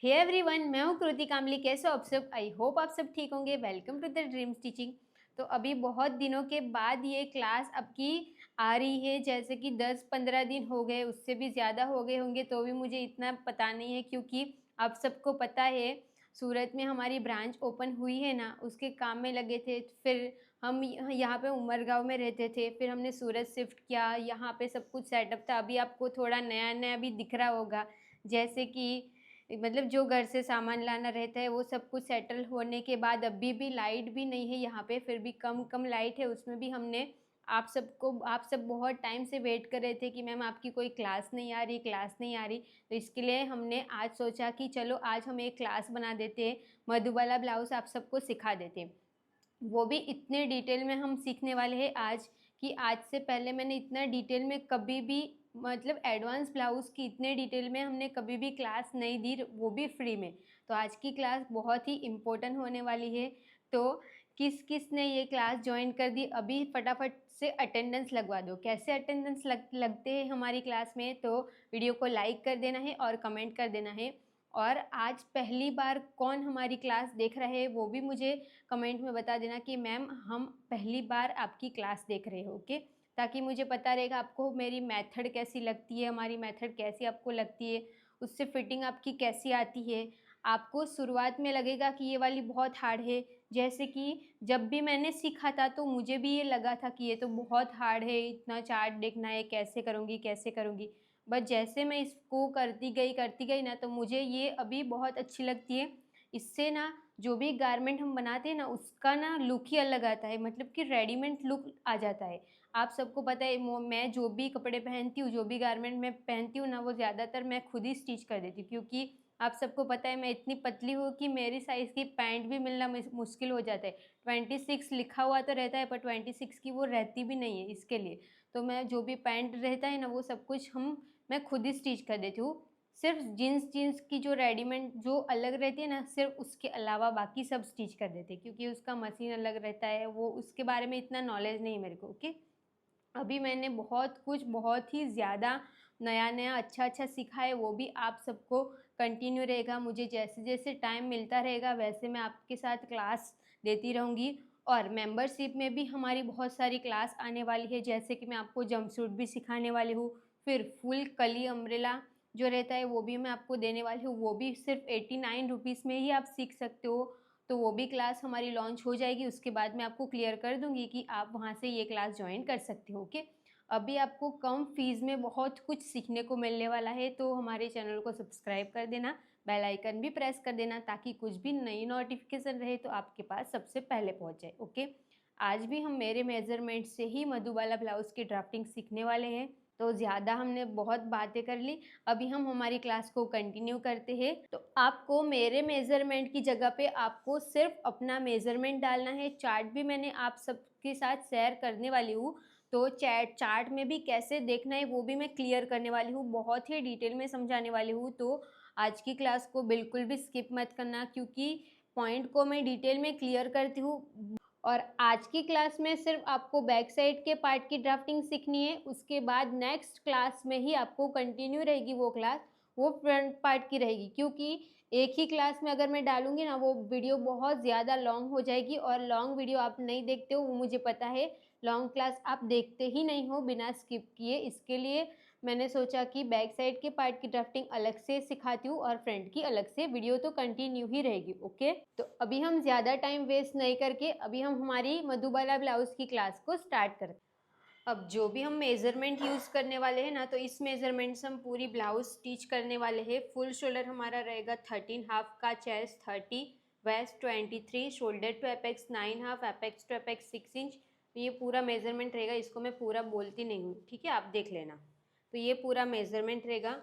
Hey everyone, मैं हूँ कृति कामली। कैसे हो आप सब? आई होप आप सब ठीक होंगे। Welcome to the dream teaching. तो अभी बहुत दिनों के बाद ये क्लास आपकी आ रही है, जैसे कि 10-15 दिन हो गए, उससे भी ज़्यादा हो गए होंगे, तो भी मुझे इतना पता नहीं है क्योंकि आप सबको पता है सूरत में हमारी ब्रांच ओपन हुई है ना, उसके काम में लगे थे। फिर हम यहाँ पे उमरगांव में रहते थे, फिर हमने सूरत शिफ्ट किया, यहाँ पे सब कुछ सेटअप था। अभी आपको थोड़ा नया नया भी दिख रहा होगा, जैसे कि मतलब जो घर से सामान लाना रहता है वो सब कुछ सेटल होने के बाद अभी भी लाइट भी नहीं है यहाँ पे, फिर भी कम लाइट है। उसमें भी हमने आप सब बहुत टाइम से वेट कर रहे थे कि मैम आपकी कोई क्लास नहीं आ रही, क्लास नहीं आ रही। तो इसके लिए हमने आज सोचा कि चलो आज हम एक क्लास बना देते हैं, मधुबाला ब्लाउज़ आप सबको सिखा देते हैं। वो भी इतने डिटेल में हम सीखने वाले हैं आज, कि आज से पहले मैंने इतना डिटेल में कभी भी, मतलब एडवांस ब्लाउज़ की इतने डिटेल में हमने कभी भी क्लास नहीं दी, वो भी फ्री में। तो आज की क्लास बहुत ही इम्पोर्टेंट होने वाली है। तो किस किस ने ये क्लास ज्वाइन कर दी, अभी फटाफट से अटेंडेंस लगवा दो। कैसे अटेंडेंस लगते हैं हमारी क्लास में? तो वीडियो को लाइक कर देना है और कमेंट कर देना है। और आज पहली बार कौन हमारी क्लास देख रहे हैं वो भी मुझे कमेंट में बता देना कि मैम हम पहली बार आपकी क्लास देख रहे हो, ओके। ताकि मुझे पता रहेगा आपको मेरी मेथड कैसी लगती है, हमारी मेथड कैसी आपको लगती है, उससे फिटिंग आपकी कैसी आती है। आपको शुरुआत में लगेगा कि ये वाली बहुत हार्ड है, जैसे कि जब भी मैंने सीखा था तो मुझे भी ये लगा था कि ये तो बहुत हार्ड है, इतना चार्ट देखना है, कैसे करूँगी कैसे करूँगी। बट जैसे मैं इसको करती गई ना, तो मुझे ये अभी बहुत अच्छी लगती है। इससे ना जो भी गारमेंट हम बनाते हैं ना, उसका ना लुक ही अलग आता है, मतलब कि रेडीमेड लुक आ जाता है। आप सबको पता है मैं जो भी कपड़े पहनती हूँ, जो भी गारमेंट मैं पहनती हूँ ना, वो ज़्यादातर मैं खुद ही स्टिच कर देती हूँ, क्योंकि आप सबको पता है मैं इतनी पतली हूँ कि मेरी साइज़ की पैंट भी मिलना मुश्किल हो जाता है। 26 लिखा हुआ तो रहता है, पर 26 की वो रहती भी नहीं है इसके लिए। तो मैं जो भी पैंट रहता है ना, वो सब कुछ मैं खुद ही स्टिच कर देती हूँ। सिर्फ जीन्स की जो रेडीमेड जो अलग रहती है ना, सिर्फ उसके अलावा बाकी सब स्टिच कर देते हैं, क्योंकि उसका मशीन अलग रहता है, वो उसके बारे में इतना नॉलेज नहीं है मेरे को, ओके। अभी मैंने बहुत कुछ बहुत ही ज़्यादा नया अच्छा सीखा है, वो भी आप सबको कंटिन्यू रहेगा। मुझे जैसे जैसे टाइम मिलता रहेगा वैसे मैं आपके साथ क्लास देती रहूँगी। और मेंबरशिप में भी हमारी बहुत सारी क्लास आने वाली है, जैसे कि मैं आपको जंपसूट भी सिखाने वाली हूँ, फिर फुल कली अम्ब्रेला जो रहता है वो भी मैं आपको देने वाली हूँ, वो भी सिर्फ 89 रुपीज़ में ही आप सीख सकते हो। तो वो भी क्लास हमारी लॉन्च हो जाएगी, उसके बाद मैं आपको क्लियर कर दूँगी कि आप वहाँ से ये क्लास जॉइन कर सकते हो, ओके। अभी आपको कम फीस में बहुत कुछ सीखने को मिलने वाला है, तो हमारे चैनल को सब्सक्राइब कर देना, बेल आइकन भी प्रेस कर देना, ताकि कुछ भी नई नोटिफिकेशन रहे तो आपके पास सबसे पहले पहुँच जाए, ओके। आज भी हम मेरे मेज़रमेंट से ही मधुबाला ब्लाउज़ की ड्राफ्टिंग सीखने वाले हैं। तो ज़्यादा हमने बहुत बातें कर ली, अभी हम हमारी क्लास को कंटिन्यू करते हैं। तो आपको मेरे मेज़रमेंट की जगह पे आपको सिर्फ अपना मेज़रमेंट डालना है। चार्ट भी मैंने आप सबके साथ शेयर करने वाली हूँ, तो चार्ट में भी कैसे देखना है वो भी मैं क्लियर करने वाली हूँ, बहुत ही डिटेल में समझाने वाली हूँ। तो आज की क्लास को बिल्कुल भी स्किप मत करना, क्योंकि पॉइंट को मैं डिटेल में क्लियर करती हूँ। और आज की क्लास में सिर्फ आपको बैक साइड के पार्ट की ड्राफ्टिंग सीखनी है, उसके बाद नेक्स्ट क्लास में ही आपको कंटिन्यू रहेगी वो क्लास, वो फ्रंट पार्ट की रहेगी, क्योंकि एक ही क्लास में अगर मैं डालूँगी ना, वो वीडियो बहुत ज़्यादा लॉन्ग हो जाएगी, और लॉन्ग वीडियो आप नहीं देखते हो, वो मुझे पता है। लॉन्ग क्लास आप देखते ही नहीं हो बिना स्किप किए, इसके लिए मैंने सोचा कि बैक साइड के पार्ट की ड्राफ्टिंग अलग से सिखाती हूँ और फ्रंट की अलग से, वीडियो तो कंटिन्यू ही रहेगी, ओके। तो अभी हम ज़्यादा टाइम वेस्ट नहीं करके अभी हम हमारी मधुबाला ब्लाउज़ की क्लास को स्टार्ट करते हैं। अब जो भी हम मेज़रमेंट यूज़ करने वाले हैं ना, तो इस मेज़रमेंट से हम पूरी ब्लाउज़ स्टिच करने वाले हैं। फुल शोल्डर हमारा रहेगा 13 हाफ का, chest 30, waist 23, shoulder to apex 9 half, apex to apex 6 inch. तो ये पूरा मेज़रमेंट रहेगा, इसको मैं पूरा बोलती नहीं हूँ, ठीक है, आप देख लेना। तो ये पूरा मेज़रमेंट रहेगा।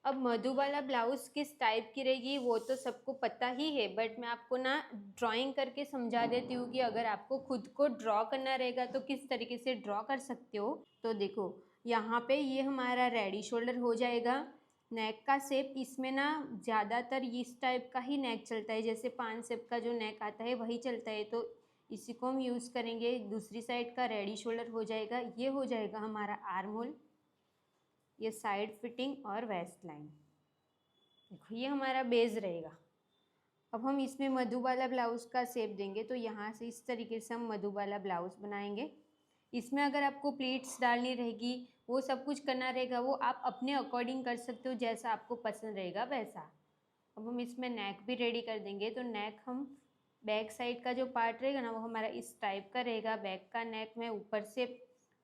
अब मधुबाला ब्लाउज़ किस टाइप की रहेगी वो तो सबको पता ही है, बट मैं आपको ना ड्राइंग करके समझा देती हूँ कि अगर आपको खुद को ड्रॉ करना रहेगा तो किस तरीके से ड्रॉ कर सकते हो। तो देखो, यहाँ पे ये हमारा रेडी शोल्डर हो जाएगा। नेक का शेप इसमें ना ज़्यादातर इस टाइप का ही नेक चलता है, जैसे पान शेप का जो नेक आता है वही चलता है, तो इसी को हम यूज़ करेंगे। दूसरी साइड का रेडी शोल्डर हो जाएगा, ये हो जाएगा हमारा आर्म होल, ये साइड फिटिंग और वेस्ट लाइन, देखो ये हमारा बेस रहेगा। अब हम इसमें मधुबाला ब्लाउज़ का शेप देंगे, तो यहाँ से इस तरीके से हम मधुबाला ब्लाउज़ बनाएंगे। इसमें अगर आपको प्लीट्स डालनी रहेगी, वो सब कुछ करना रहेगा, वो आप अपने अकॉर्डिंग कर सकते हो, जैसा आपको पसंद रहेगा वैसा। अब हम इसमें नेक भी रेडी कर देंगे। तो नेक हम बैक साइड का जो पार्ट रहेगा ना, वो हमारा इस टाइप का रहेगा। बैक का नेक मैं ऊपर से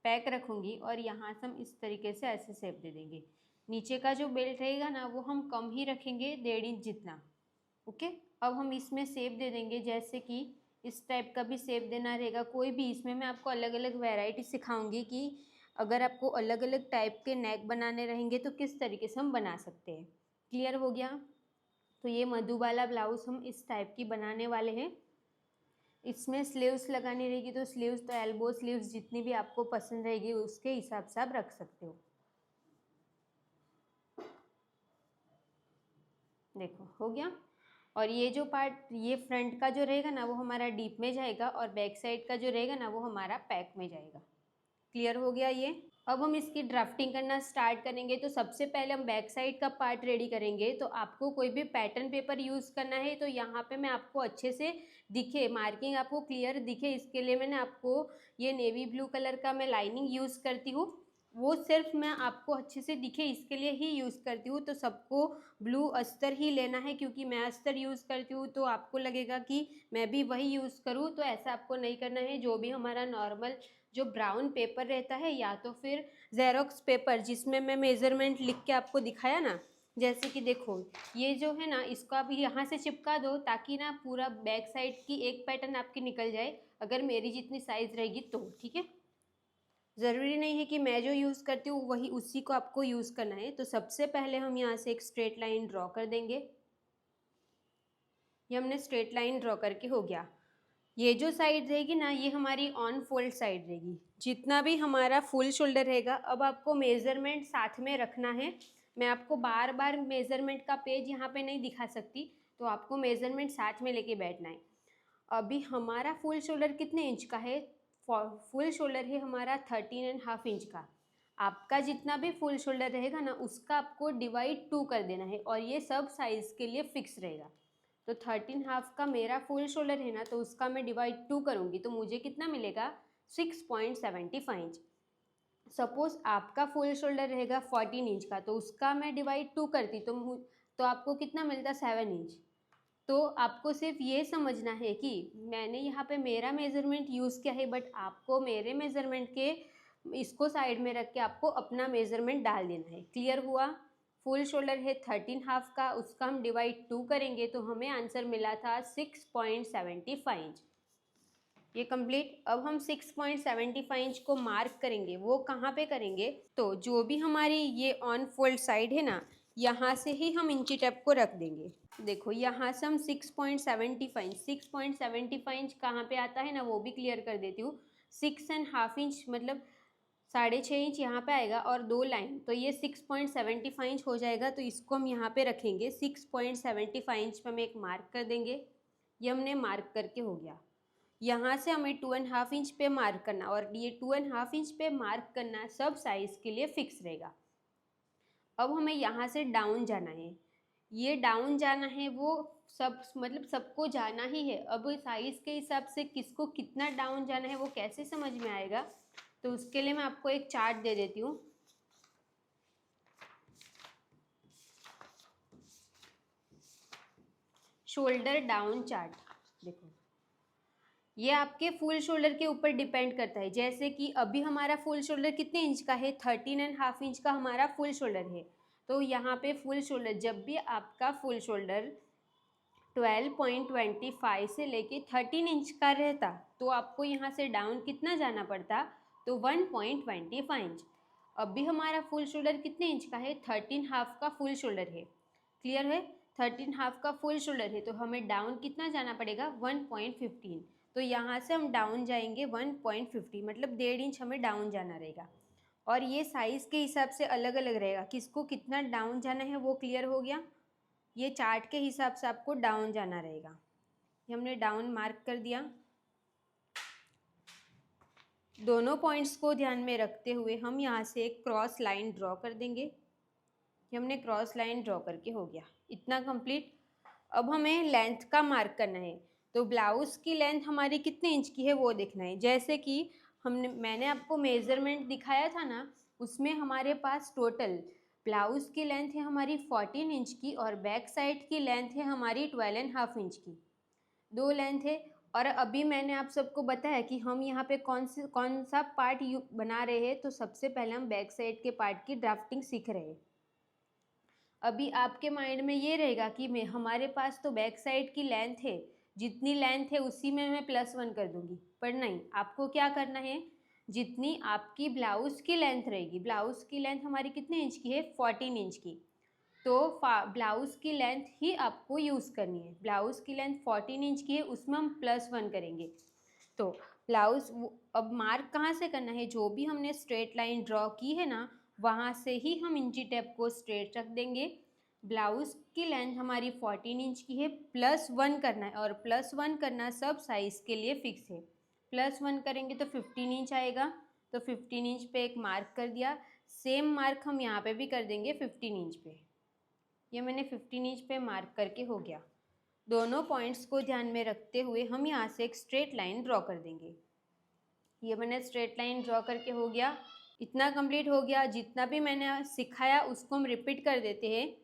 पैक रखूँगी और यहाँ से हम इस तरीके से ऐसे शेप दे देंगे। नीचे का जो बेल्ट रहेगा ना, वो हम कम ही रखेंगे, 1.5 इंच जितना। ओके, अब हम इसमें शेप दे देंगे, जैसे कि इस टाइप का भी शेप देना रहेगा। कोई भी इसमें मैं आपको अलग अलग वैरायटी सिखाऊंगी कि अगर आपको अलग अलग टाइप के नेक बनाने रहेंगे तो किस तरीके से हम बना सकते हैं। क्लियर हो गया? तो ये मधुबाला ब्लाउज हम इस टाइप की बनाने वाले हैं। इसमें स्लीव्स लगानी रहेगी, तो स्लीव्स तो एल्बो स्लीव्स जितनी भी आपको पसंद रहेगी उसके हिसाब से आप रख सकते हो। देखो हो गया। और ये जो पार्ट, ये फ्रंट का जो रहेगा ना, वो हमारा डीप में जाएगा और बैक साइड का जो रहेगा ना, वो हमारा पैक में जाएगा। क्लियर हो गया ये? अब हम इसकी ड्राफ्टिंग करना स्टार्ट करेंगे। तो सबसे पहले हम बैक साइड का पार्ट रेडी करेंगे। तो आपको कोई भी पैटर्न पेपर यूज़ करना है, तो यहाँ पे मैं आपको अच्छे से दिखे, मार्किंग आपको क्लियर दिखे, इसके लिए मैंने आपको ये नेवी ब्लू कलर का मैं लाइनिंग यूज़ करती हूँ। वो सिर्फ मैं आपको अच्छे से दिखे इसके लिए ही यूज़ करती हूँ। तो सबको ब्लू अस्तर ही लेना है, क्योंकि मैं अस्तर यूज़ करती हूँ तो आपको लगेगा कि मैं भी वही यूज़ करूँ, तो ऐसा आपको नहीं करना है। जो भी हमारा नॉर्मल जो ब्राउन पेपर रहता है, या तो फिर जेरोक्स पेपर जिसमें मैं मेज़रमेंट लिख के आपको दिखाया ना, जैसे कि देखो ये जो है ना, इसको आप यहाँ से चिपका दो ताकि ना पूरा बैक साइड की एक पैटर्न आपकी निकल जाए, अगर मेरी जितनी साइज़ रहेगी तो। ठीक है, ज़रूरी नहीं है कि मैं जो यूज़ करती हूँ वही उसी को आपको यूज़ करना है। तो सबसे पहले हम यहाँ से एक स्ट्रेट लाइन ड्रॉ कर देंगे। ये हमने स्ट्रेट लाइन ड्रॉ करके हो गया। ये जो साइड रहेगी ना, ये हमारी ऑन फोल्ड साइड रहेगी। जितना भी हमारा फुल शोल्डर रहेगा, अब आपको मेज़रमेंट साथ में रखना है। मैं आपको बार बार मेज़रमेंट का पेज यहाँ पे नहीं दिखा सकती, तो आपको मेज़रमेंट साथ में लेके बैठना है। अभी हमारा फुल शोल्डर कितने इंच का है? फुल शोल्डर है हमारा 13.5 इंच का। आपका जितना भी फुल शोल्डर रहेगा ना, उसका आपको डिवाइड 2 कर देना है, और ये सब साइज़ के लिए फिक्स रहेगा। तो 13.5 का मेरा फुल शोल्डर है ना, तो उसका मैं डिवाइड 2 करूँगी, तो मुझे कितना मिलेगा? 6.75 इंच। सपोज आपका फुल शोल्डर रहेगा 14 इंच का, तो उसका मैं डिवाइड 2 करती तो आपको कितना मिलता? 7 इंच। तो आपको सिर्फ ये समझना है कि मैंने यहाँ पे मेरा मेज़रमेंट यूज़ किया है, बट आपको मेरे मेज़रमेंट के इसको साइड में रख के आपको अपना मेज़रमेंट डाल देना है। क्लियर हुआ? फुल शोल्डर है 13.5 का, उसका हम डिवाइड 2 करेंगे तो हमें आंसर मिला था 6.75 इंच। ये कंप्लीट। अब हम 6.75 इंच को मार्क करेंगे। वो कहाँ पे करेंगे? तो जो भी हमारी ये ऑन फोल्ड साइड है ना, यहाँ से ही हम इंची टेप को रख देंगे। देखो यहाँ से हम 6.75 इंच कहाँ पे आता है ना, वो भी क्लियर कर देती हूँ। 6.5 इंच मतलब 6.5 इंच यहाँ पे आएगा, और 2 लाइन, तो ये 6.75 इंच हो जाएगा। तो इसको हम यहाँ पे रखेंगे। 6.75 इंच पे हम एक मार्क कर देंगे। ये हमने मार्क करके हो गया। यहाँ से हमें 2.5 इंच पे मार्क करना, और ये 2.5 इंच पे मार्क करना सब साइज़ के लिए फिक्स रहेगा। अब हमें यहाँ से डाउन जाना है। ये डाउन जाना है, वो सब मतलब सबको जाना ही है। अब साइज़ के हिसाब से किसको कितना डाउन जाना है वो कैसे समझ में आएगा? तो उसके लिए मैं आपको एक चार्ट दे देती हूँ। Shoulder down chart. देखो ये आपके फुल शोल्डर के ऊपर डिपेंड करता है। जैसे कि अभी हमारा फुल शोल्डर कितने इंच का है? 13.5 इंच का हमारा फुल शोल्डर है। तो यहाँ पे फुल शोल्डर, जब भी आपका फुल शोल्डर 12.25 से लेके 13 इंच का रहता, तो आपको यहाँ से डाउन कितना जाना पड़ता? तो 1.25 इंच। अभी हमारा फुल शोल्डर कितने इंच का है? 13.5 का फुल शोल्डर है। क्लियर है? 13.5 का फुल शोल्डर है, तो हमें डाउन कितना जाना पड़ेगा? 1.15। तो यहाँ से हम डाउन जाएंगे 1.50, मतलब 1.5 इंच हमें डाउन जाना रहेगा। और ये साइज़ के हिसाब से अलग अलग रहेगा, किसको कितना डाउन जाना है वो क्लियर हो गया। ये चार्ट के हिसाब से आपको डाउन जाना रहेगा। ये हमने डाउन मार्क कर दिया। दोनों पॉइंट्स को ध्यान में रखते हुए हम यहाँ से एक क्रॉस लाइन ड्रॉ कर देंगे। ये हमने क्रॉस लाइन ड्रॉ करके हो गया, इतना कंप्लीट। अब हमें लेंथ का मार्क करना है, तो ब्लाउज़ की लेंथ हमारी कितने इंच की है वो देखना है। जैसे कि मैंने आपको मेज़रमेंट दिखाया था ना, उसमें हमारे पास टोटल ब्लाउज़ की लेंथ है हमारी 14 इंच की और बैक साइड की लेंथ है हमारी 12.5 इंच की, 2 लेंथ है। और अभी मैंने आप सबको बताया कि हम यहाँ पे कौन सा पार्ट बना रहे हैं, तो सबसे पहले हम बैक साइड के पार्ट की ड्राफ्टिंग सीख रहे हैं। अभी आपके माइंड में ये रहेगा कि हमारे पास तो बैक साइड की लेंथ है, जितनी लेंथ है उसी में मैं +1 कर दूंगी, पर नहीं, आपको क्या करना है, जितनी आपकी ब्लाउज़ की लेंथ रहेगी, ब्लाउज़ की लेंथ हमारी कितने इंच की है, 14 इंच की, तो ब्लाउज़ की लेंथ ही आपको यूज़ करनी है। ब्लाउज़ की लेंथ 14 इंच की है, उसमें हम +1 करेंगे। तो ब्लाउज़ अब मार्क कहाँ से करना है, जो भी हमने स्ट्रेट लाइन ड्रॉ की है ना, वहाँ से ही हम इंची टेप को स्ट्रेट रख देंगे। ब्लाउज़ की लेंथ हमारी 14 इंच की है, +1 करना है, और +1 करना सब साइज़ के लिए फिक्स है। +1 करेंगे तो 15 इंच आएगा, तो 15 इंच पे एक मार्क कर दिया। सेम मार्क हम यहाँ पे भी कर देंगे 15 इंच पे। ये मैंने 15 इंच पे मार्क करके हो गया। दोनों पॉइंट्स को ध्यान में रखते हुए हम यहाँ से एक स्ट्रेट लाइन ड्रॉ कर देंगे। ये मैंने स्ट्रेट लाइन ड्रॉ करके हो गया, इतना कंप्लीट हो गया। जितना भी मैंने सिखाया उसको हम रिपीट कर देते हैं।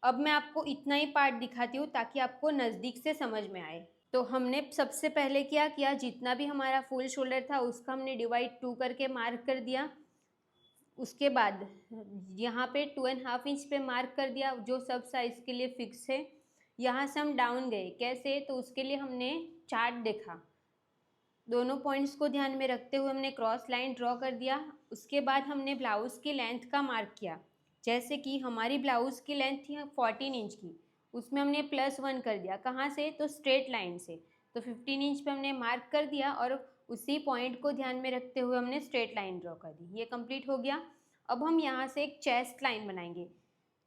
अब मैं आपको इतना ही पार्ट दिखाती हूँ ताकि आपको नज़दीक से समझ में आए। तो हमने सबसे पहले क्या किया, जितना भी हमारा फुल शोल्डर था उसका हमने डिवाइड 2 करके मार्क कर दिया। उसके बाद यहाँ पे 2.5 इंच पे मार्क कर दिया, जो सब साइज़ के लिए फिक्स है। यहाँ से हम डाउन गए, कैसे, तो उसके लिए हमने चार्ट देखा। दोनों पॉइंट्स को ध्यान में रखते हुए हमने क्रॉस लाइन ड्रॉ कर दिया। उसके बाद हमने ब्लाउज़ की लेंथ का मार्क किया। जैसे कि हमारी ब्लाउज़ की लेंथ थी 14 इंच की, उसमें हमने +1 कर दिया। कहाँ से, तो स्ट्रेट लाइन से। तो 15 इंच पे हमने मार्क कर दिया और उसी पॉइंट को ध्यान में रखते हुए हमने स्ट्रेट लाइन ड्रॉ कर दी। ये कंप्लीट हो गया। अब हम यहाँ से एक चेस्ट लाइन बनाएंगे।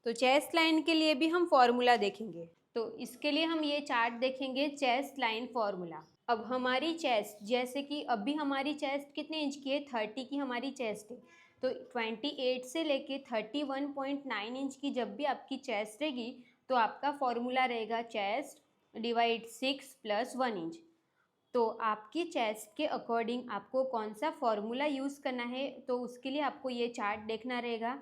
तो चेस्ट लाइन के लिए भी हम फॉर्मूला देखेंगे। तो इसके लिए हम ये चार्ट देखेंगे, चेस्ट लाइन फॉर्मूला। अब हमारी चेस्ट, जैसे कि अभी हमारी चेस्ट कितने इंच की है, 30 की हमारी चेस्ट है। तो 28 से लेके 31.9 इंच की जब भी आपकी चेस्ट रहेगी, तो आपका फॉर्मूला रहेगा चेस्ट डिवाइड 6 + 1 इंच। तो आपकी चेस्ट के अकॉर्डिंग आपको कौन सा फॉर्मूला यूज़ करना है, तो उसके लिए आपको ये चार्ट देखना रहेगा।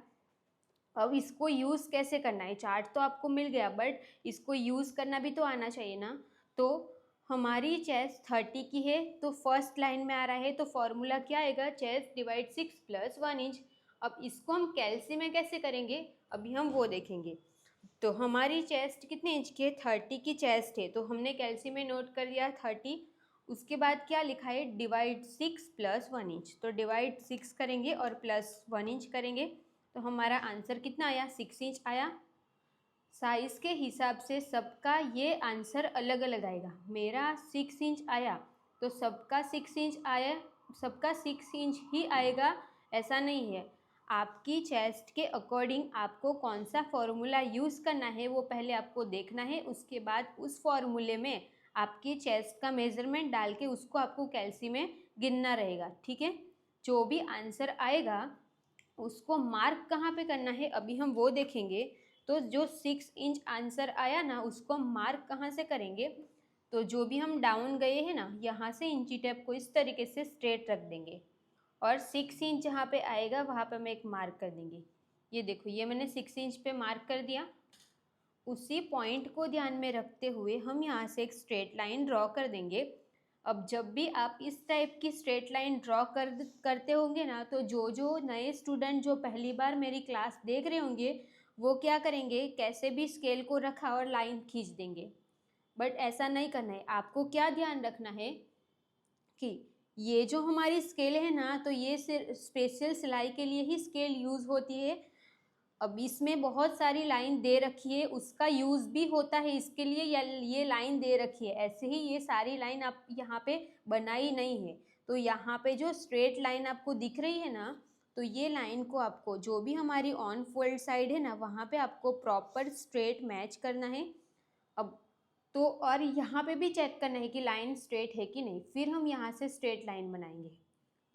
अब इसको यूज़ कैसे करना है, चार्ट तो आपको मिल गया, बट इसको यूज़ करना भी तो आना चाहिए ना। तो हमारी चेस्ट 30 की है, तो फर्स्ट लाइन में आ रहा है, तो फॉर्मूला क्या आएगा, चेस्ट डिवाइड 6 + 1 इंच। अब इसको हम कैल्सी में कैसे करेंगे, अभी हम वो देखेंगे। तो हमारी चेस्ट कितने इंच की है, 30 की चेस्ट है, तो हमने कैल्सी में नोट कर दिया 30। उसके बाद क्या लिखा है, डिवाइड 6 + 1 इंच। तो डिवाइड 6 करेंगे और +1 इंच करेंगे, तो हमारा आंसर कितना आया, 6 इंच आया। साइज़ के हिसाब से सबका ये आंसर अलग अलग आएगा। मेरा 6 इंच आया, तो सबका 6 इंच आया, सबका 6 इंच ही आएगा, ऐसा नहीं है। आपकी चेस्ट के अकॉर्डिंग आपको कौन सा फॉर्मूला यूज़ करना है वो पहले आपको देखना है। उसके बाद उस फॉर्मूले में आपकी चेस्ट का मेज़रमेंट डाल के उसको आपको कैल्सी में गिनना रहेगा, ठीक है। जो भी आंसर आएगा उसको मार्क कहाँ पे करना है, अभी हम वो देखेंगे। तो जो 6 इंच आंसर आया ना, उसको मार्क कहाँ से करेंगे, तो जो भी हम डाउन गए हैं ना, यहाँ से इंची टेप को इस तरीके से स्ट्रेट रख देंगे और 6 इंच जहाँ पे आएगा वहाँ पे हम एक मार्क कर देंगे। ये देखो, ये मैंने 6 इंच पे मार्क कर दिया। उसी पॉइंट को ध्यान में रखते हुए हम यहाँ से एक स्ट्रेट लाइन ड्रॉ कर देंगे। अब जब भी आप इस टाइप की स्ट्रेट लाइन ड्रॉ करते होंगे ना, तो जो नए स्टूडेंट जो पहली बार मेरी क्लास देख रहे होंगे, वो क्या करेंगे, कैसे भी स्केल को रखा और लाइन खींच देंगे। बट ऐसा नहीं करना है। आपको क्या ध्यान रखना है कि ये जो हमारी स्केल है ना, तो ये सिर्फ स्पेशल सिलाई के लिए ही स्केल यूज़ होती है। अब इसमें बहुत सारी लाइन दे रखी है, उसका यूज़ भी होता है इसके लिए, या ये लाइन दे रखी है, ऐसे ही ये सारी लाइन आप यहाँ पे बनाई नहीं है। तो यहाँ पे जो स्ट्रेट लाइन आपको दिख रही है ना, तो ये लाइन को आपको, जो भी हमारी ऑन फोल्ड साइड है ना, वहाँ पे आपको प्रॉपर स्ट्रेट मैच करना है। अब तो और यहाँ पे भी चेक करना है कि लाइन स्ट्रेट है कि नहीं, फिर हम यहाँ से स्ट्रेट लाइन बनाएंगे।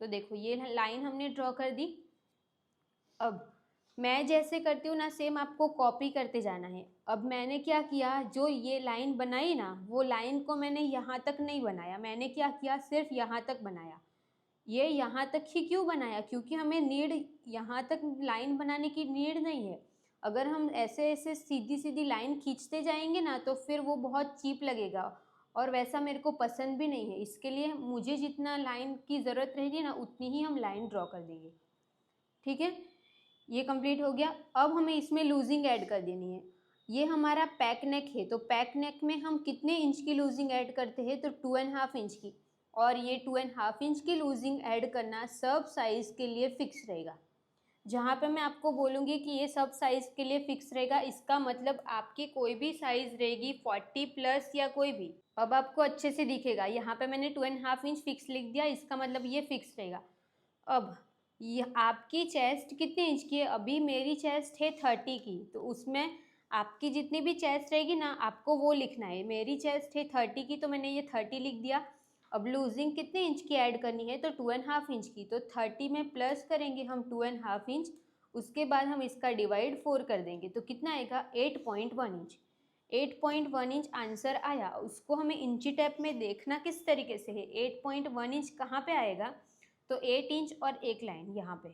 तो देखो, ये लाइन हमने ड्रॉ कर दी। अब मैं जैसे करती हूँ ना सेम आपको कॉपी करते जाना है। अब मैंने क्या किया, जो ये लाइन बनाई ना वो लाइन को मैंने यहाँ तक नहीं बनाया, मैंने क्या किया सिर्फ यहाँ तक बनाया। ये यहाँ तक ही क्यों बनाया, क्योंकि हमें नीड यहाँ तक लाइन बनाने की नीड नहीं है। अगर हम ऐसे ऐसे सीधी सीधी लाइन खींचते जाएंगे ना तो फिर वो बहुत चीप लगेगा और वैसा मेरे को पसंद भी नहीं है। इसके लिए मुझे जितना लाइन की ज़रूरत रहेगी ना उतनी ही हम लाइन ड्रॉ कर देंगे। ठीक है, ये कंप्लीट हो गया। अब हमें इसमें लूजिंग ऐड कर देनी है। ये हमारा पैक नेक है, तो पैक नेक में हम कितने इंच की लूजिंग ऐड करते हैं, तो 2.5 इंच की। और ये 2.5 इंच की लूजिंग ऐड करना सब साइज़ के लिए फिक्स रहेगा। जहाँ पे मैं आपको बोलूँगी कि ये सब साइज़ के लिए फिक्स रहेगा, इसका मतलब आपकी कोई भी साइज़ रहेगी 40 प्लस या कोई भी। अब आपको अच्छे से दिखेगा, यहाँ पे मैंने 2.5 इंच फिक्स लिख दिया, इसका मतलब ये फिक्स रहेगा। अब ये आपकी चेस्ट कितने इंच की है, अभी मेरी चेस्ट है 30 की, तो उसमें आपकी जितनी भी चेस्ट रहेगी ना आपको वो लिखना है। मेरी चेस्ट है 30 की तो मैंने ये 30 लिख दिया। अब लूजिंग कितने इंच की ऐड करनी है, तो 2.5 इंच की, तो 30 में प्लस करेंगे हम 2.5 इंच, उसके बाद हम इसका डिवाइड 4 कर देंगे तो कितना आएगा 8.1 इंच। 8.1 इंच आंसर आया। उसको हमें इंची टेप में देखना किस तरीके से है, 8.1 इंच कहाँ पे आएगा, तो 8 इंच और एक लाइन यहाँ पे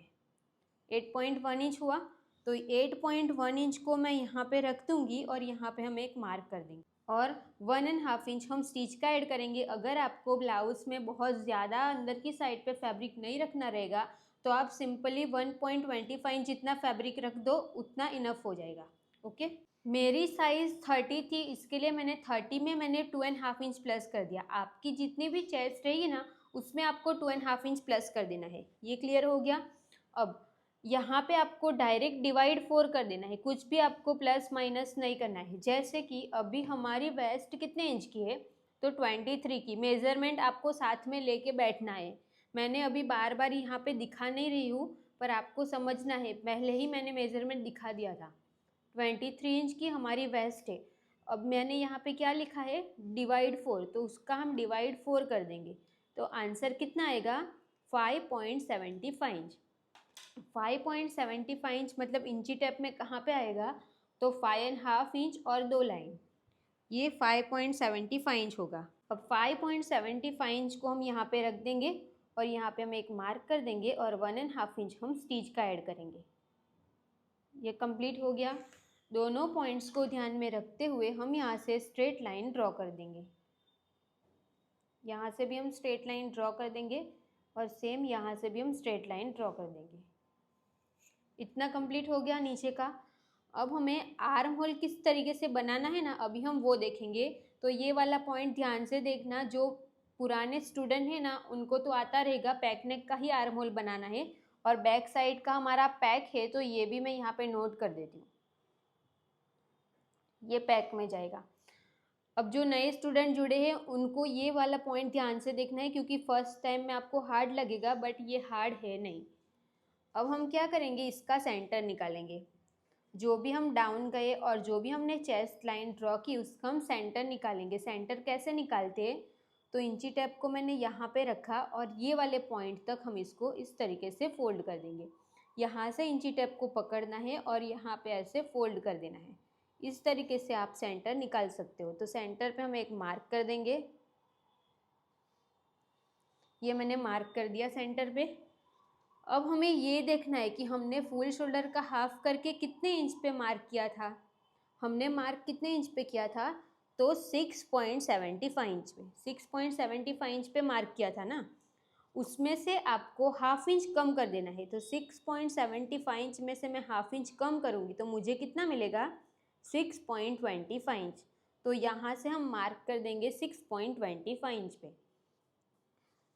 8.1 इंच हुआ, तो 8.1 इंच को मैं यहाँ पे रख दूँगी और यहाँ पे हम एक मार्क कर देंगे और 1.5 इंच हम स्टिच का ऐड करेंगे। अगर आपको ब्लाउज में बहुत ज़्यादा अंदर की साइड पे फैब्रिक नहीं रखना रहेगा तो आप सिंपली 1.25 इंच जितना फैब्रिक रख दो, उतना इनफ हो जाएगा। ओके, मेरी साइज़ 30 थी, इसके लिए मैंने 30 में मैंने 2.5 इंच प्लस कर दिया। आपकी जितनी भी चेस्ट रहेगी ना उसमें आपको 2.5 इंच प्लस कर देना है। ये क्लियर हो गया। अब यहाँ पे आपको डायरेक्ट डिवाइड 4 कर देना है, कुछ भी आपको प्लस माइनस नहीं करना है। जैसे कि अभी हमारी वेस्ट कितने इंच की है, तो 23 की। मेज़रमेंट आपको साथ में लेके बैठना है। मैंने अभी बार बार यहाँ पे दिखा नहीं रही हूँ, पर आपको समझना है, पहले ही मैंने मेज़रमेंट दिखा दिया था। 23 इंच की हमारी वेस्ट है। अब मैंने यहाँ पे क्या लिखा है, डिवाइड 4, तो उसका हम डिवाइड 4 कर देंगे तो आंसर कितना आएगा 5.75 इंच। 5.75 इंच मतलब इंची टेप में कहाँ पे आएगा, तो 5.5 इंच और 2 लाइन, ये 5.75 इंच होगा। अब 5.75 इंच को हम यहाँ पे रख देंगे और यहाँ पे हम एक मार्क कर देंगे और 1.5 इंच हम स्टिच का ऐड करेंगे। ये कंप्लीट हो गया। दोनों पॉइंट्स को ध्यान में रखते हुए हम यहाँ से स्ट्रेट लाइन ड्रॉ कर देंगे। यहाँ से भी हम स्ट्रेट लाइन ड्रॉ कर देंगे और सेम यहाँ से भी हम स्ट्रेट लाइन ड्रॉ कर देंगे। इतना कंप्लीट हो गया नीचे का। अब हमें आर्म होल किस तरीके से बनाना है ना, अभी हम वो देखेंगे। तो ये वाला पॉइंट ध्यान से देखना, जो पुराने स्टूडेंट हैं ना उनको तो आता रहेगा, पैक नेक का ही आर्म होल बनाना है और बैक साइड का हमारा पैक है, तो ये भी मैं यहाँ पे नोट कर देती हूँ, ये पैक में जाएगा। अब जो नए स्टूडेंट जुड़े हैं उनको ये वाला पॉइंट ध्यान से देखना है, क्योंकि फर्स्ट टाइम में आपको हार्ड लगेगा बट ये हार्ड है नहीं। अब हम क्या करेंगे, इसका सेंटर निकालेंगे। जो भी हम डाउन गए और जो भी हमने चेस्ट लाइन ड्रॉ की उसका हम सेंटर निकालेंगे। सेंटर कैसे निकालते हैं, तो इंची टेप को मैंने यहाँ पे रखा और ये वाले पॉइंट तक हम इसको इस तरीके से फोल्ड कर देंगे। यहाँ से इंची टेप को पकड़ना है और यहाँ पे ऐसे फोल्ड कर देना है। इस तरीके से आप सेंटर निकाल सकते हो। तो सेंटर पे हम एक मार्क कर देंगे, ये मैंने मार्क कर दिया सेंटर पे। अब हमें ये देखना है कि हमने फुल शोल्डर का हाफ करके कितने इंच पे मार्क किया था। हमने मार्क कितने इंच पे किया था, तो 6.75 इंच पे, 6.75 इंच पे मार्क किया था ना, उसमें से आपको हाफ इंच कम कर देना है। तो 6.75 इंच में से मैं हाफ इंच कम करूँगी तो मुझे कितना मिलेगा 6.25 इंच। तो यहाँ से हम मार्क कर देंगे 6.25 इंच पे।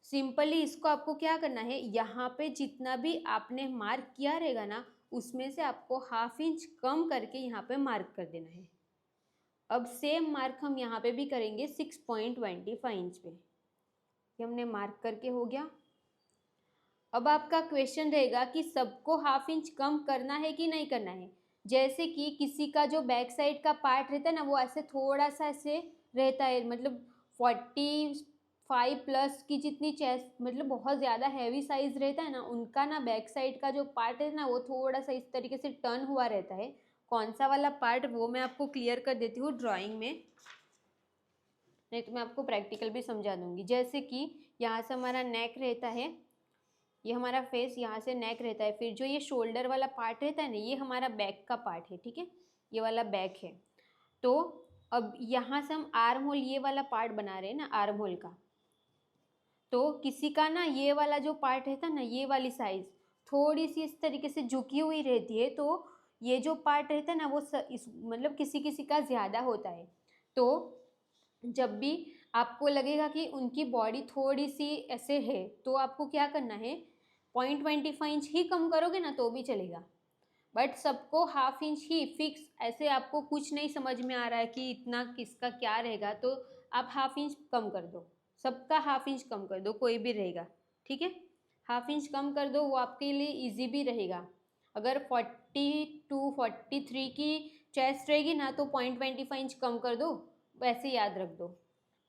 सिंपली इसको आपको क्या करना है, यहाँ पे जितना भी आपने मार्क किया रहेगा ना उसमें से आपको हाफ इंच कम करके यहाँ पे मार्क कर देना है। अब सेम मार्क हम यहाँ पे भी करेंगे 6.25 इंच पे। ये हमने मार्क करके हो गया। अब आपका क्वेश्चन रहेगा कि सबको हाफ इंच कम करना है कि नहीं करना है। जैसे कि किसी का जो बैक साइड का पार्ट रहता है ना वो ऐसे थोड़ा सा ऐसे रहता है, मतलब 40 5+ की जितनी चेस्ट, मतलब बहुत ज़्यादा हैवी साइज़ रहता है ना, उनका ना बैक साइड का जो पार्ट है ना वो थोड़ा सा इस तरीके से टर्न हुआ रहता है। कौन सा वाला पार्ट वो मैं आपको क्लियर कर देती हूँ ड्राइंग में, नहीं तो मैं आपको प्रैक्टिकल भी समझा दूंगी। जैसे कि यहाँ से हमारा नेक रहता है, ये हमारा फेस, यहाँ से नेक रहता है, फिर जो ये शोल्डर वाला पार्ट रहता है ना ये हमारा बैक का पार्ट है, ठीक है, ये वाला बैक है। तो अब यहाँ से हम आर्म होल ये वाला पार्ट बना रहे हैं ना आर्म होल का, तो किसी का ना ये वाला जो पार्ट रहता है ना, ये वाली साइज थोड़ी सी इस तरीके से झुकी हुई रहती है, तो ये जो पार्ट रहता है ना वो मतलब किसी किसी का ज़्यादा होता है। तो जब भी आपको लगेगा कि उनकी बॉडी थोड़ी सी ऐसे है, तो आपको क्या करना है, 0.25 इंच ही कम करोगे ना तो भी चलेगा, बट सबको 1/2 इंच ही फिक्स। ऐसे आपको कुछ नहीं समझ में आ रहा है कि इतना किसका क्या रहेगा, तो आप 1/2 इंच कम कर दो, सबका 1/2 इंच कम कर दो, कोई भी रहेगा, ठीक है, 1/2 इंच कम कर दो, वो आपके लिए इजी भी रहेगा। अगर 42-43 की चेस्ट रहेगी ना तो 0.25 इंच कम कर दो, वैसे याद रख दो।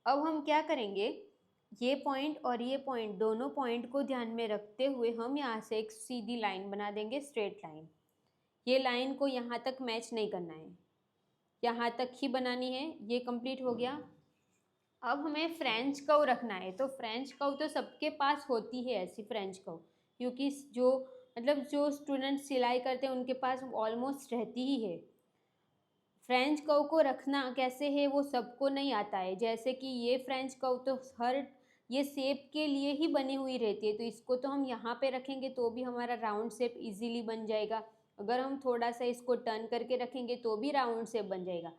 अब हम क्या करेंगे, ये पॉइंट और ये पॉइंट, दोनों पॉइंट को ध्यान में रखते हुए हम यहाँ से एक सीधी लाइन बना देंगे, स्ट्रेट लाइन। ये लाइन को यहाँ तक मैच नहीं करना है, यहाँ तक ही बनानी है। ये कंप्लीट हो गया। अब हमें फ्रेंच कर्व रखना है, तो फ्रेंच कर्व तो सबके पास होती है ऐसी फ्रेंच कर्व, क्योंकि जो मतलब जो स्टूडेंट सिलाई करते हैं उनके पास ऑलमोस्ट रहती ही है। फ्रेंच कर्व को रखना कैसे है वो सबको नहीं आता है, जैसे कि ये फ्रेंच कर्व तो हर ये शेप के लिए ही बनी हुई रहती है, तो इसको तो हम यहाँ पे रखेंगे तो भी हमारा राउंड शेप इजीली बन जाएगा। अगर हम थोड़ा सा इसको टर्न करके रखेंगे तो भी राउंड शेप बन जाएगा।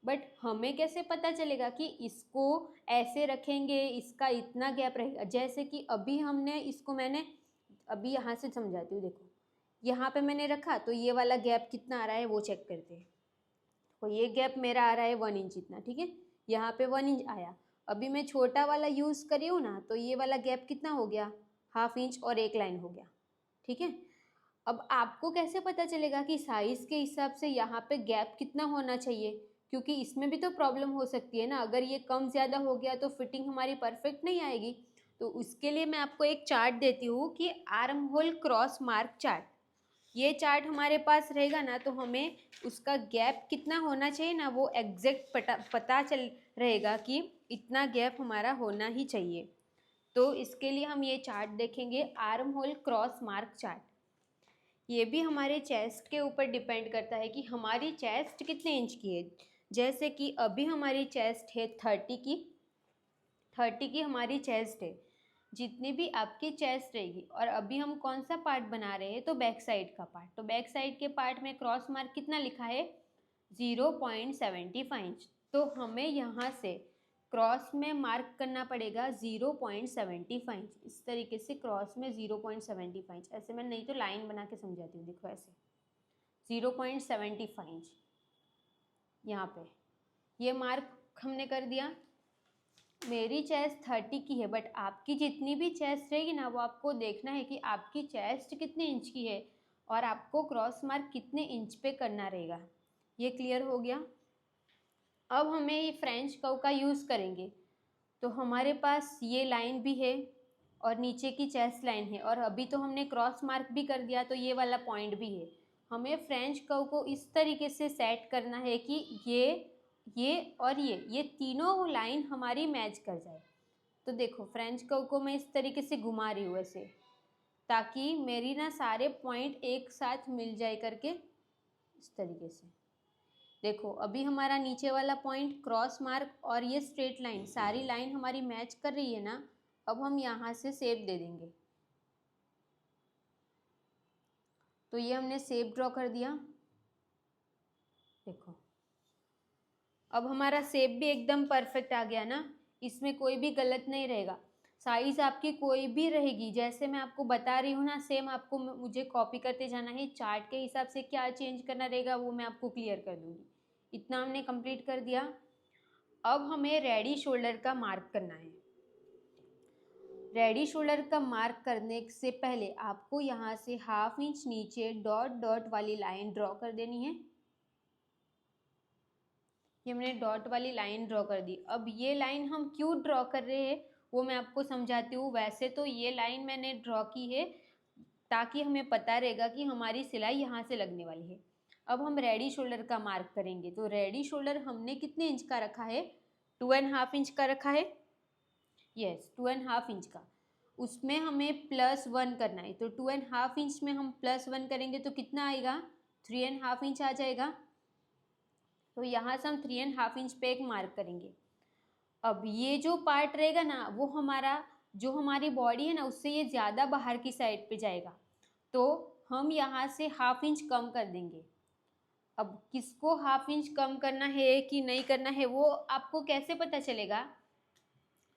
बट हमें कैसे पता चलेगा कि इसको ऐसे रखेंगे इसका इतना गैप रहेगा, जैसे कि अभी हमने इसको, मैंने अभी यहाँ से समझाती हूँ। देखो यहाँ पे मैंने रखा तो ये वाला गैप कितना आ रहा है वो चेक करते हैं। तो ये गैप मेरा आ रहा है 1 इंच इतना, ठीक है, यहाँ पे 1 इंच आया। अभी मैं छोटा वाला यूज़ करी हूँ ना, तो ये वाला गैप कितना हो गया, 1/2 इंच और एक लाइन हो गया, ठीक है। अब आपको कैसे पता चलेगा कि साइज़ के हिसाब से यहाँ पे गैप कितना होना चाहिए, क्योंकि इसमें भी तो प्रॉब्लम हो सकती है ना, अगर ये कम ज़्यादा हो गया तो फिटिंग हमारी परफेक्ट नहीं आएगी। तो उसके लिए मैं आपको एक चार्ट देती हूँ कि arm hole cross mark chart. ये चार्ट हमारे पास रहेगा ना तो हमें उसका गैप कितना होना चाहिए ना वो एग्जैक्ट पता चल रहेगा कि इतना गैप हमारा होना ही चाहिए। तो इसके लिए हम ये चार्ट देखेंगे, arm hole cross mark chart. ये भी हमारे चेस्ट के ऊपर डिपेंड करता है कि हमारी चेस्ट कितने इंच की है। जैसे कि अभी हमारी चेस्ट है 30 की हमारी चेस्ट है। जितनी भी आपकी चेस्ट रहेगी, और अभी हम कौन सा पार्ट बना रहे हैं, तो बैक साइड का पार्ट, तो बैक साइड के पार्ट में क्रॉस मार्क कितना लिखा है, 0.75 इंच। तो हमें यहाँ से क्रॉस में मार्क करना पड़ेगा 0.75 इंच, इस तरीके से क्रॉस में 0.75 इंच। ऐसे मैं नहीं तो लाइन बना के समझाती हूँ, देखो ऐसे 0.75 इंच यहाँ पे ये मार्क हमने कर दिया। मेरी चेस्ट 30 की है, बट आपकी जितनी भी चेस्ट रहेगी ना वो आपको देखना है कि आपकी चेस्ट कितने इंच की है और आपको क्रॉस मार्क कितने इंच पे करना रहेगा। ये क्लियर हो गया। अब हमें ये फ्रेंच कर्व का यूज़ करेंगे, तो हमारे पास ये लाइन भी है और नीचे की चेस्ट लाइन है, और अभी तो हमने क्रॉस मार्क भी कर दिया तो ये वाला पॉइंट भी है। हमें फ्रेंच कर्व को इस तरीके से सेट करना है कि ये और ये तीनों लाइन हमारी मैच कर जाए। तो देखो फ्रेंच कर्व को मैं इस तरीके से घुमा रही हूँ ऐसे, ताकि मेरी ना सारे पॉइंट एक साथ मिल जाए करके, इस तरीके से। देखो अभी हमारा नीचे वाला पॉइंट, क्रॉस मार्क और ये स्ट्रेट लाइन, सारी लाइन हमारी मैच कर रही है ना। अब हम यहाँ से शेप दे देंगे, तो ये हमने शेप ड्रॉ कर दिया। देखो अब हमारा शेप भी एकदम परफेक्ट आ गया ना, इसमें कोई भी गलत नहीं रहेगा। साइज़ आपकी कोई भी रहेगी, जैसे मैं आपको बता रही हूँ ना, सेम आपको मुझे कॉपी करते जाना है। चार्ट के हिसाब से क्या चेंज करना रहेगा वो मैं आपको क्लियर कर दूँगी। इतना हमने कंप्लीट कर दिया। अब हमें रेडी शोल्डर का मार्क करना है। रेडी शोल्डर का मार्क करने से पहले आपको यहाँ से 1/2 इंच नीचे डॉट डॉट वाली लाइन ड्रॉ कर देनी है। ये हमने डॉट वाली लाइन ड्रॉ कर दी। अब ये लाइन हम क्यों ड्रॉ कर रहे हैं वो मैं आपको समझाती हूँ। वैसे तो ये लाइन मैंने ड्रॉ की है ताकि हमें पता रहेगा कि हमारी सिलाई यहाँ से लगने वाली है। अब हम रेडी शोल्डर का मार्क करेंगे। तो रेडी शोल्डर हमने कितने इंच का रखा है? 2.5 इंच का रखा है। यस, 2.5 इंच का। उसमें हमें +1 करना है। तो 2.5 इंच में हम +1 करेंगे तो कितना आएगा? 3.5 इंच आ जाएगा। तो यहाँ से हम 3.5 इंच पे एक मार्क करेंगे। अब ये जो पार्ट रहेगा ना, वो हमारा जो हमारी बॉडी है ना, उससे ये ज़्यादा बाहर की साइड पे जाएगा। तो हम यहाँ से 1/2 इंच कम कर देंगे। अब किसको 1/2 इंच कम करना है कि नहीं करना है, वो आपको कैसे पता चलेगा?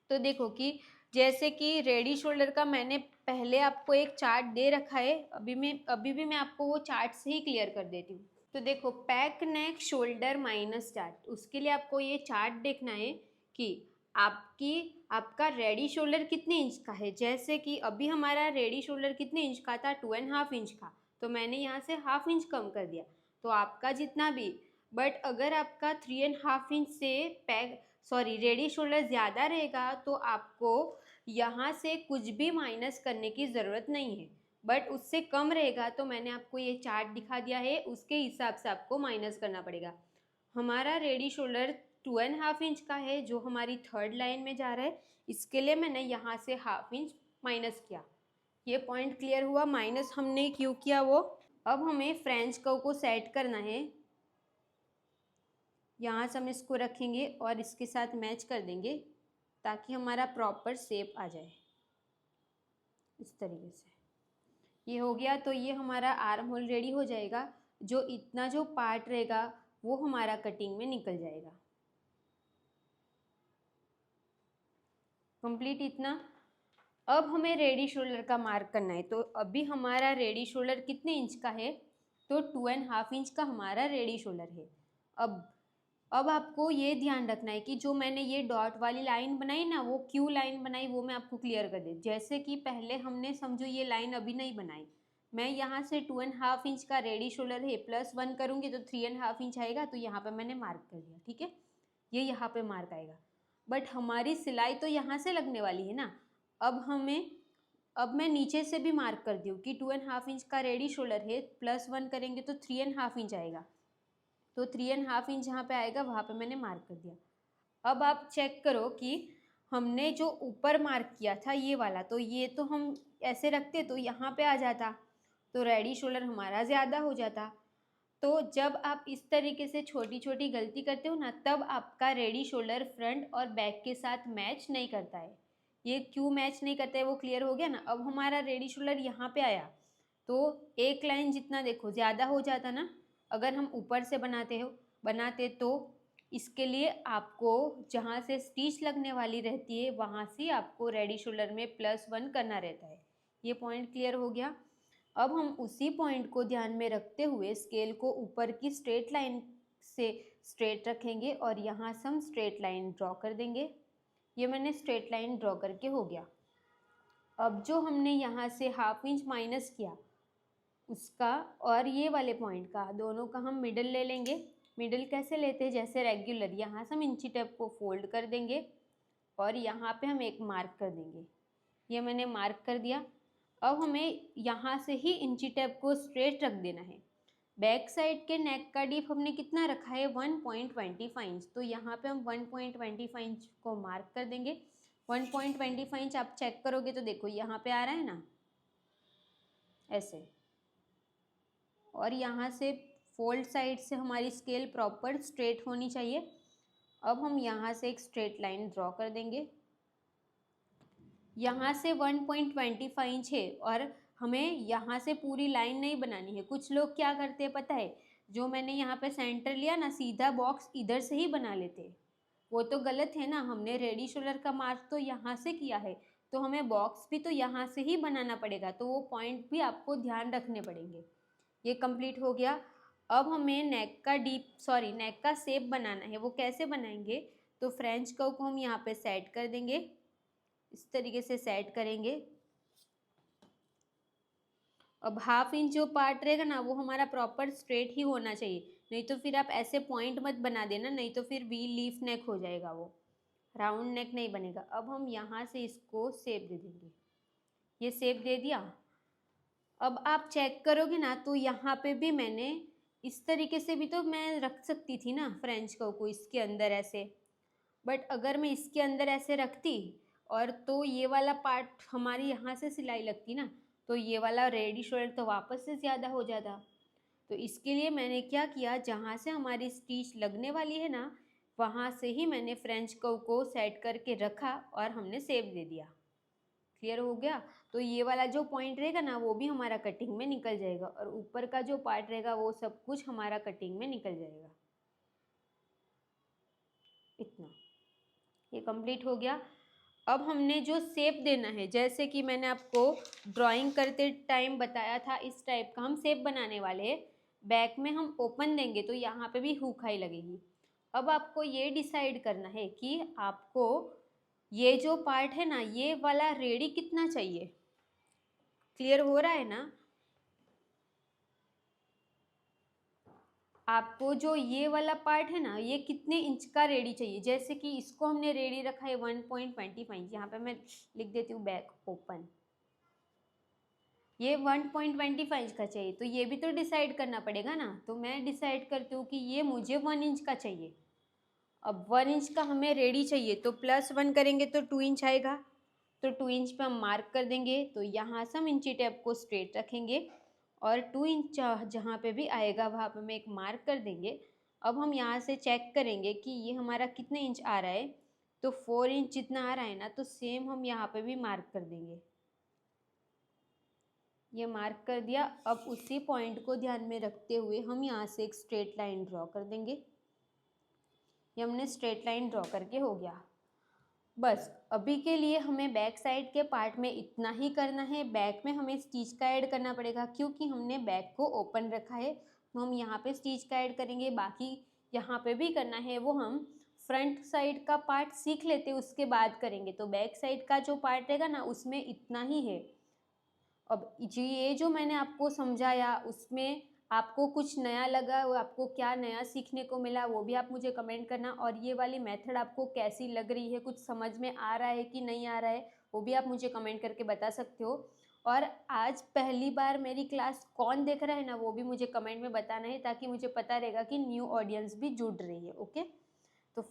तो देखो कि जैसे कि रेडी शोल्डर का मैंने पहले आपको एक चार्ट दे रखा है। अभी भी मैं आपको वो चार्ट से ही क्लियर कर देती हूँ। तो देखो, पैक नेक शोल्डर माइनस चार्ट, उसके लिए आपको ये चार्ट देखना है कि आपका रेडी शोल्डर कितने इंच का है। जैसे कि अभी हमारा रेडी शोल्डर कितने इंच का था? 2.5 इंच का। तो मैंने यहाँ से 1/2 इंच कम कर दिया। तो आपका जितना भी, बट अगर आपका 3.5 इंच से रेडी शोल्डर ज़्यादा रहेगा तो आपको यहाँ से कुछ भी माइनस करने की ज़रूरत नहीं है। बट उससे कम रहेगा तो मैंने आपको ये चार्ट दिखा दिया है, उसके हिसाब से आपको माइनस करना पड़ेगा। हमारा रेडी शोल्डर 2.5 इंच का है, जो हमारी थर्ड लाइन में जा रहा है। इसके लिए मैंने यहाँ से 1/2 इंच माइनस किया। ये पॉइंट क्लियर हुआ? माइनस हमने क्यों किया वो। अब हमें फ्रेंच कर्व को सेट करना है। यहाँ से हम इसको रखेंगे और इसके साथ मैच कर देंगे ताकि हमारा प्रॉपर शेप आ जाए इस तरीके से। ये हो गया। तो ये हमारा आर्म होल रेडी हो जाएगा। जो इतना जो पार्ट रहेगा वो हमारा कटिंग में निकल जाएगा। कंप्लीट इतना। अब हमें रेडी शोल्डर का मार्क करना है। तो अभी हमारा रेडी शोल्डर कितने इंच का है? तो 2.5 इंच का हमारा रेडी शोल्डर है। अब आपको ये ध्यान रखना है कि जो मैंने ये डॉट वाली लाइन बनाई ना, वो क्यों लाइन बनाई वो मैं आपको क्लियर कर दे। जैसे कि पहले हमने समझो ये लाइन अभी नहीं बनाई, मैं यहाँ से 2.5 इंच का रेडी शोल्डर है, +1 करूँगी तो 3.5 इंच आएगा। तो यहाँ पे मैंने मार्क कर दिया, ठीक है। ये यहाँ पे मार्क आएगा। बट हमारी सिलाई तो यहाँ से लगने वाली है ना। अब मैं नीचे से भी मार्क कर दूँ कि 2.5 इंच का रेडी शोल्डर है, +1 करेंगे तो 3.5 इंच आएगा। तो 3.5 इंच जहाँ पे आएगा वहाँ पे मैंने मार्क कर दिया। अब आप चेक करो कि हमने जो ऊपर मार्क किया था ये वाला, तो ये तो हम ऐसे रखते तो यहाँ पे आ जाता, तो रेडी शोल्डर हमारा ज़्यादा हो जाता। तो जब आप इस तरीके से छोटी छोटी गलती करते हो ना, तब आपका रेडी शोल्डर फ्रंट और बैक के साथ मैच नहीं करता है। ये क्यों मैच नहीं करता है वो क्लियर हो गया ना। अब हमारा रेडी शोल्डर यहाँ पे आया तो एक लाइन जितना देखो ज़्यादा हो जाता ना। अगर हम ऊपर से बनाते तो इसके लिए आपको जहाँ से स्टिच लगने वाली रहती है वहाँ से आपको रेडी शोल्डर में +1 करना रहता है। ये पॉइंट क्लियर हो गया। अब हम उसी पॉइंट को ध्यान में रखते हुए स्केल को ऊपर की स्ट्रेट लाइन से स्ट्रेट रखेंगे और यहाँ से हम स्ट्रेट लाइन ड्रॉ कर देंगे। ये मैंने स्ट्रेट लाइन ड्रॉ करके हो गया। अब जो हमने यहाँ से 1/2 इंच माइनस किया उसका और ये वाले पॉइंट का, दोनों का हम मिडल ले लेंगे। मिडल कैसे लेते हैं? जैसे रेगुलर, यहाँ से हम इंची टेप को फोल्ड कर देंगे और यहाँ पे हम एक मार्क कर देंगे। ये मैंने मार्क कर दिया। अब हमें यहाँ से ही इंची टेप को स्ट्रेट रख देना है। बैक साइड के नेक का डीप हमने कितना रखा है? 1.25 इंच। तो यहाँ पे हम 1.25 इंच को मार्क कर देंगे। 1.25 इंच आप चेक करोगे तो देखो यहाँ पे आ रहा है ना, ऐसे। और यहाँ से फोल्ड साइड से हमारी स्केल प्रॉपर स्ट्रेट होनी चाहिए। अब हम यहाँ से एक स्ट्रेट लाइन ड्रॉ कर देंगे। यहाँ से 1.25 इंच है और हमें यहाँ से पूरी लाइन नहीं बनानी है। कुछ लोग क्या करते हैं पता है? जो मैंने यहाँ पे सेंटर लिया ना, सीधा बॉक्स इधर से ही बना लेते हैं। वो तो गलत है ना। हमने रेडी शोल्डर का मार्क तो यहाँ से किया है, तो हमें बॉक्स भी तो यहाँ से ही बनाना पड़ेगा। तो वो पॉइंट भी आपको ध्यान रखने पड़ेंगे। ये कंप्लीट हो गया। अब हमें नेक का शेप बनाना है। वो कैसे बनाएंगे? तो फ्रेंच कर्व को हम यहाँ पे सेट कर देंगे, इस तरीके से सेट करेंगे। अब 1/2 इंच जो पार्ट रहेगा ना, वो हमारा प्रॉपर स्ट्रेट ही होना चाहिए, नहीं तो फिर आप ऐसे पॉइंट मत बना देना, नहीं तो फिर वी लीफ नेक हो जाएगा वो। राउंड नेक नहीं बनेगा। अब हम यहाँ से इसको शेप दे देंगे, ये शेप दे दिया। अब आप चेक करोगे ना तो यहाँ पे भी मैंने इस तरीके से भी तो मैं रख सकती थी ना फ्रेंच कर्व को इसके अंदर ऐसे, बट अगर मैं इसके अंदर ऐसे रखती और तो ये वाला पार्ट हमारी यहाँ से सिलाई लगती ना, तो ये वाला रेडी शोल्डर तो वापस से ज़्यादा हो जाता। तो इसके लिए मैंने क्या किया, जहाँ से हमारी स्टिच लगने वाली है ना वहाँ से ही मैंने फ्रेंच कर्व को सेट करके रखा और हमने शेप दे दिया। क्लियर हो गया। तो ये वाला जो पॉइंट रहेगा ना वो भी हमारा कटिंग में निकल जाएगा और ऊपर का जो पार्ट रहेगा वो सब कुछ हमारा कटिंग में निकल जाएगा। इतना, ये कंप्लीट हो गया। अब हमने जो शेप देना है, जैसे कि मैंने आपको ड्राइंग करते टाइम बताया था, इस टाइप का हम शेप बनाने वाले हैं। बैक में हम ओपन देंगे तो यहाँ पे भी हुक आई लगेगी। अब आपको ये डिसाइड करना है कि आपको ये जो पार्ट है ना ये वाला रेडी कितना चाहिए। क्लियर हो रहा है ना? आपको जो ये वाला पार्ट है ना ये कितने इंच का रेडी चाहिए। जैसे कि इसको हमने रेडी रखा है 1.25, यहाँ पे मैं लिख देती हूँ बैक ओपन, ये 1.25 का चाहिए। तो ये भी तो डिसाइड करना पड़ेगा ना। तो मैं डिसाइड करती हूँ कि ये मुझे 1 इंच का चाहिए। अब 1 इंच का हमें रेडी चाहिए तो +1 करेंगे तो 2 इंच आएगा। तो 2 इंच पे हम मार्क कर देंगे। तो यहाँ से हम इंची टेप को स्ट्रेट रखेंगे और 2 इंच जहाँ पे भी आएगा वहाँ पे हम एक मार्क कर देंगे। अब हम यहाँ से चेक करेंगे कि ये हमारा कितने इंच आ रहा है। तो 4 इंच जितना आ रहा है ना, तो सेम हम यहाँ पे भी मार्क कर देंगे। ये मार्क कर दिया। अब उसी पॉइंट को ध्यान में रखते हुए हम यहाँ से एक स्ट्रेट लाइन ड्रॉ कर देंगे। ये हमने स्ट्रेट लाइन ड्रॉ करके हो गया। बस अभी के लिए हमें बैक साइड के पार्ट में इतना ही करना है। बैक में हमें स्टिच का ऐड करना पड़ेगा क्योंकि हमने बैक को ओपन रखा है, तो हम यहाँ पे स्टिच का ऐड करेंगे। बाकी यहाँ पे भी करना है, वो हम फ्रंट साइड का पार्ट सीख लेते उसके बाद करेंगे। तो बैक साइड का जो पार्ट रहेगा ना उसमें इतना ही है। अब ये जो मैंने आपको समझाया उसमें आपको कुछ नया लगा, वो आपको क्या नया सीखने को मिला वो भी आप मुझे कमेंट करना। और ये वाली मेथड आपको कैसी लग रही है, कुछ समझ में आ रहा है कि नहीं आ रहा है, वो भी आप मुझे कमेंट करके बता सकते हो। और आज पहली बार मेरी क्लास कौन देख रहा है ना वो भी मुझे कमेंट में बताना है, ताकि मुझे पता रहेगा कि न्यू ऑडियंस भी जुड़ रही है। ओके, तो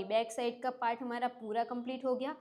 बैक साइड का पार्ट हमारा पूरा कंप्लीट हो गया।